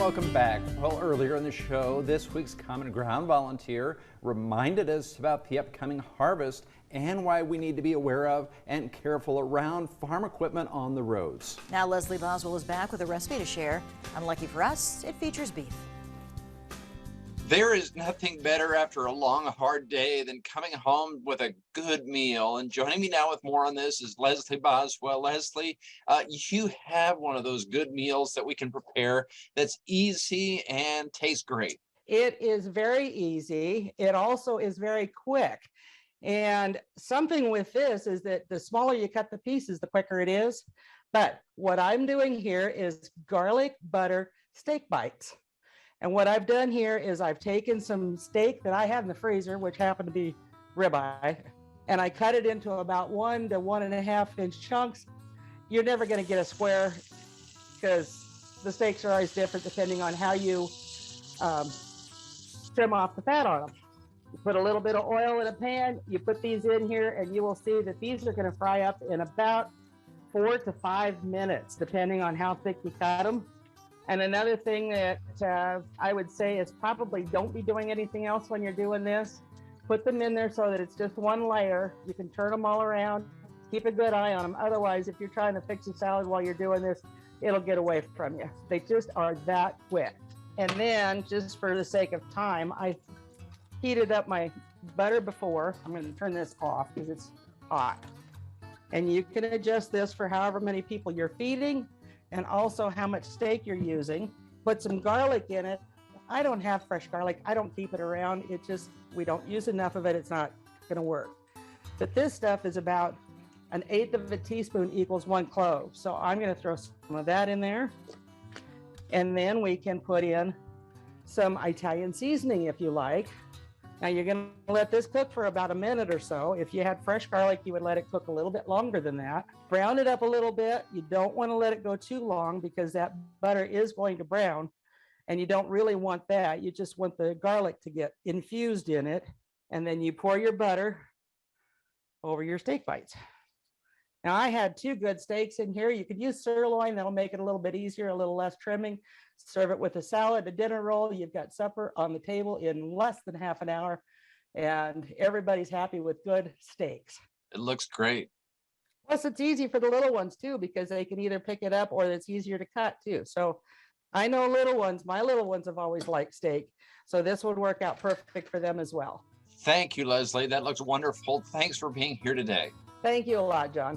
welcome back. Well, earlier in the show, this week's Common Ground volunteer reminded us about the upcoming harvest and why we need to be aware of and careful around farm equipment on the roads. Now Leslie Boswell is back with a recipe to share. Unlucky for us, it features beef. There is nothing better after a long, hard day than coming home with a good meal. And joining me now with more on this is Leslie Boswell. Leslie, you have one of those good meals that we can prepare that's easy and tastes great. It is very easy. It also is very quick. And something with this is that the smaller you cut the pieces, the quicker it is. But what I'm doing here is garlic butter steak bites. And what I've done here is I've taken some steak that I had in the freezer, which happened to be ribeye, and I cut it into about 1 to 1.5 inch chunks. You're never going to get a square because the steaks are always different depending on how you trim off the fat on them. You put a little bit of oil in a pan, you put these in here, and you will see that these are going to fry up in about 4 to 5 minutes, depending on how thick you cut them. And another thing that I would say is probably don't be doing anything else when you're doing this. Put them in there so that it's just one layer. You can turn them all around. Keep a good eye on them. Otherwise, if you're trying to fix a salad while you're doing this, it'll get away from you. They just are that quick. And then, just for the sake of time, I heated up my butter before. I'm going to turn this off because it's hot. And you can adjust this for however many people you're feeding, and also how much steak you're using. Put some garlic in it. I don't have fresh garlic. I don't keep it around. We don't use enough of it. It's not gonna work. But this stuff is about 1/8 of a teaspoon equals 1 clove. So I'm gonna throw some of that in there. And then we can put in some Italian seasoning if you like. Now you're gonna let this cook for about 1 minute or so. If you had fresh garlic, you would let it cook a little bit longer than that. Brown it up a little bit. You don't want to let it go too long because that butter is going to brown, and you don't really want that. You just want the garlic to get infused in it, and then you pour your butter over your steak bites. Now I had 2 good steaks in here. You could use sirloin. That'll make it a little bit easier, a little less trimming. Serve it with a salad, a dinner roll. You've got supper on the table in less than half an hour, and everybody's happy with good steaks. It looks great. Plus, it's easy for the little ones too, because they can either pick it up or it's easier to cut too. So I know little ones, my little ones have always liked steak. So this would work out perfect for them as well. Thank you, Leslie. That looks wonderful. Thanks for being here today. Thank you a lot, John.